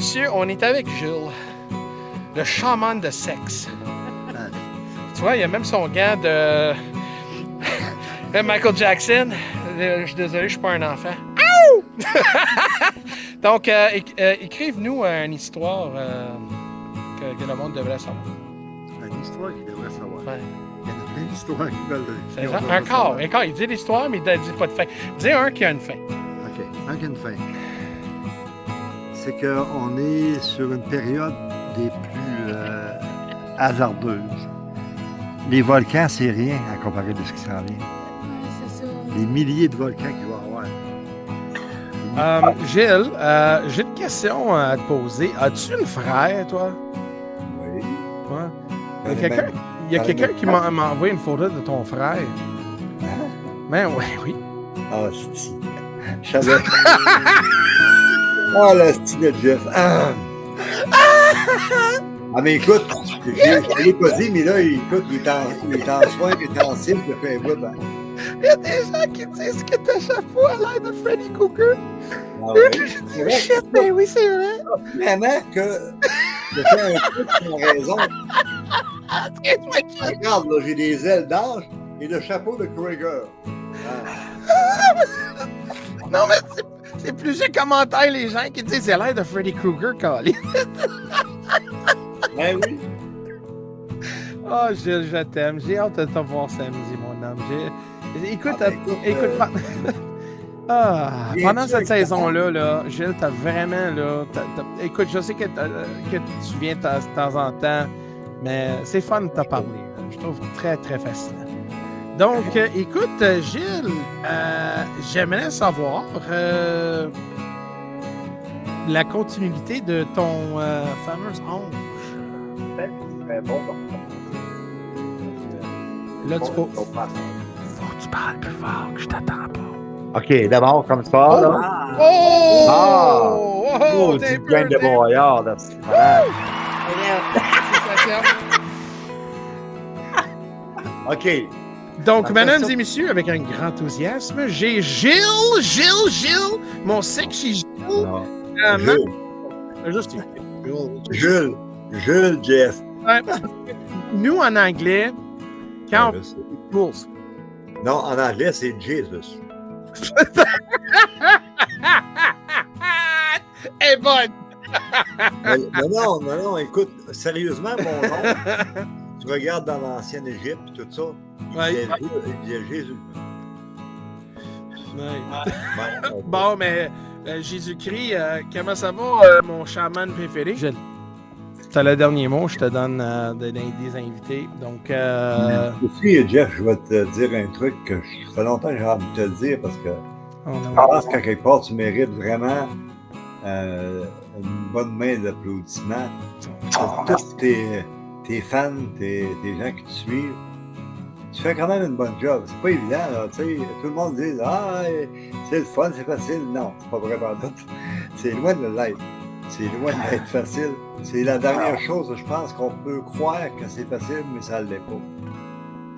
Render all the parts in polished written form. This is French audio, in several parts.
messieurs, on est avec Gilles, le chaman de sexe. Tu vois, il y a même son gant de Michael Jackson. Je suis désolé, je suis pas un enfant. Donc, écrive-nous une histoire que le monde devrait savoir. Une histoire qu'il devrait savoir. Ouais. Il y en a plein d'histoires qui veulent. C'est ça. Un quart. Il dit l'histoire, mais il ne dit pas de fin. Dis un qui a une fin. OK. Un qui a une fin. C'est qu'on est sur une période des plus hasardeuses. Les volcans, c'est rien à comparer de ce qui s'en vient. C'est ça. Les milliers de volcans qu'il va y avoir. Gilles, j'ai une question à te poser. As-tu une frère, toi? Oui. Ouais. Il y a quelqu'un qui m'a envoyé une photo de ton frère. Ben oui. Ah, c'est... Je savais. Ah, la style de Jeff. Ah, mais écoute, je l'ai pas dit, mais là, écoute, il est en soin, il est en cible, il a fait un bout. Ben. Il y a des gens qui disent que ta chapeau a l'air de Freddy Krueger. Ah ouais. C'est vrai. Shit, ben oui, c'est vrai. Vraiment que j'ai fait un truc qui a raison. Regarde, là, j'ai des ailes d'ange et le chapeau de Krueger. Ah. Non, mais c'est plusieurs commentaires, les gens qui disent c'est l'air de Freddy Krueger, Colin. Ben oui. Oh, Gilles, je t'aime. J'ai hâte de te voir samedi, mon homme. Écoute, pendant cette saison-là, là, Gilles, t'as vraiment, là... Écoute, je sais que tu viens de temps en temps, mais c'est fun de te parler. Là. Je trouve très, très fascinant. Donc, écoute, Gilles, j'aimerais savoir la continuité de ton fameux onge. Très bon. Là, faut que tu parles plus fort, que je t'attends pas. OK, d'abord, comme ça, là. Oh, Du grain de broyard, là. C'est malade. OK. Donc, mesdames et messieurs, avec un grand enthousiasme, j'ai Gilles, mon sexy Gilles. Juste Jules, Jeff. Ouais. Nous, en anglais, quand Ouais, on... Non, en anglais, c'est Jesus. Eh bonne! Non, écoute, sérieusement, mon nom, tu regardes dans l'ancienne Égypte et tout ça, il y a Jésus. Ouais. Ouais, Bon, mais Jésus-Christ, comment ça va, mon chaman préféré? C'est le dernier mot, je te donne des invités. Donc, Aussi, Jeff, je vais te dire un truc que ça fait longtemps que j'ai envie de te le dire parce que je pense qu'à quelque part, tu mérites vraiment une bonne main d'applaudissements. Tous tes fans, tes gens qui te suivent, tu fais quand même une bonne job. C'est pas évident, là, tu sais. Tout le monde dit « Ah, c'est le fun, c'est facile. » Non, c'est pas vrai par d'autres. C'est loin de l'être. C'est loin d'être facile. C'est la dernière chose, je pense, qu'on peut croire que c'est facile, mais ça ne l'est pas.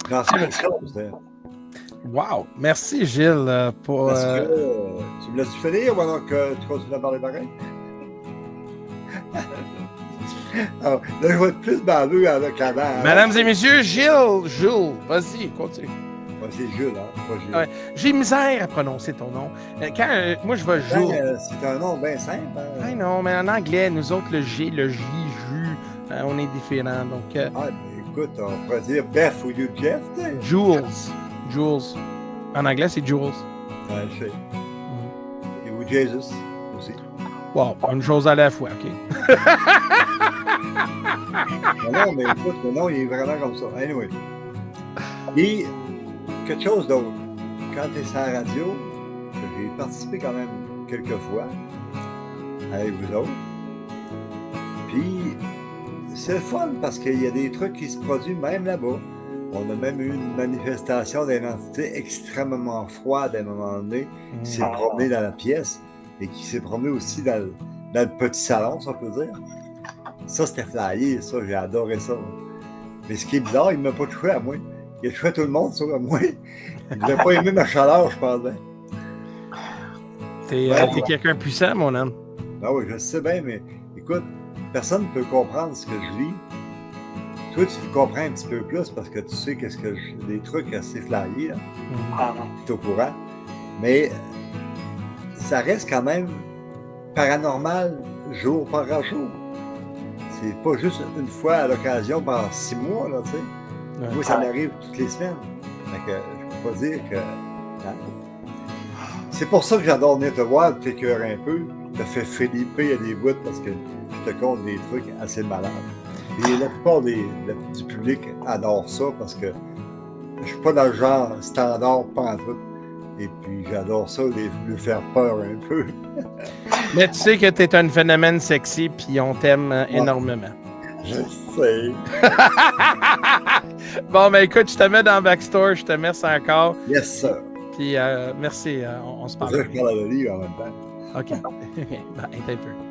J'en sais une chose, d'ailleurs. Wow! Merci, Gilles, pour... Parce que, tu me laisses finir ou alors que tu continues à parler pareil? Alors, là, je vais être plus baveux qu'avant. Mesdames et messieurs, Gilles, vas-y, continue. Ouais, c'est Jules, hein, pas Gilles. Ouais, j'ai misère à prononcer ton nom. Quand moi, je vais Jules. C'est un nom bien simple. Hein? Ah non, mais en anglais, nous autres, le G, le J, Ju, on est différents. Donc, mais écoute, on pourrait dire Beth ou you Jeff, tu sais. Jules. En anglais, c'est Jules. Ouais, je sais. Et ou Jesus aussi. Wow, une chose à la fois, OK? Non, mais écoute, le nom, il est vraiment comme ça. Anyway. Et quelque chose d'autre. Quand tu es sur la radio, j'ai participé quand même quelques fois avec vous autres. Puis, c'est le fun parce qu'il y a des trucs qui se produisent même là-bas. On a même eu une manifestation d'une entité extrêmement froide à un moment donné qui s'est promenée dans la pièce et qui s'est promenée aussi dans le petit salon, si on peut dire. Ça, c'était flyé, ça, j'ai adoré ça. Mais ce qui est bizarre, il ne m'a pas touché à moi. Il a touché à tout le monde, sauf à moi. Il n'avait pas aimé ma chaleur, je pense bien. T'es quelqu'un puissant, mon homme. Ah oui, je sais bien, mais écoute, personne ne peut comprendre ce que je lis. Toi, tu comprends un petit peu plus parce que tu sais qu'est-ce que des trucs assez flyés, tu es au courant. Mais ça reste quand même paranormal jour par jour. C'est pas juste une fois à l'occasion pendant 6 mois, là, tu sais. Moi, ça m'arrive toutes les semaines. Donc, je peux pas dire que... Hein? C'est pour ça que j'adore venir te voir, t'écœurer un peu, te faire flipper à des bouts parce que je te compte des trucs assez malades. Et la plupart du public adore ça parce que je suis pas dans le genre standard pantoute. Et puis j'adore ça, lui faire peur un peu. Mais tu sais que tu es un phénomène sexy puis on t'aime énormément. Je sais. Bon, ben écoute, je te mets dans Backstore, je te remercie encore. Yes, sir. Puis merci, on se parle. Je parle à Loli en même temps. OK. Ben, un peu.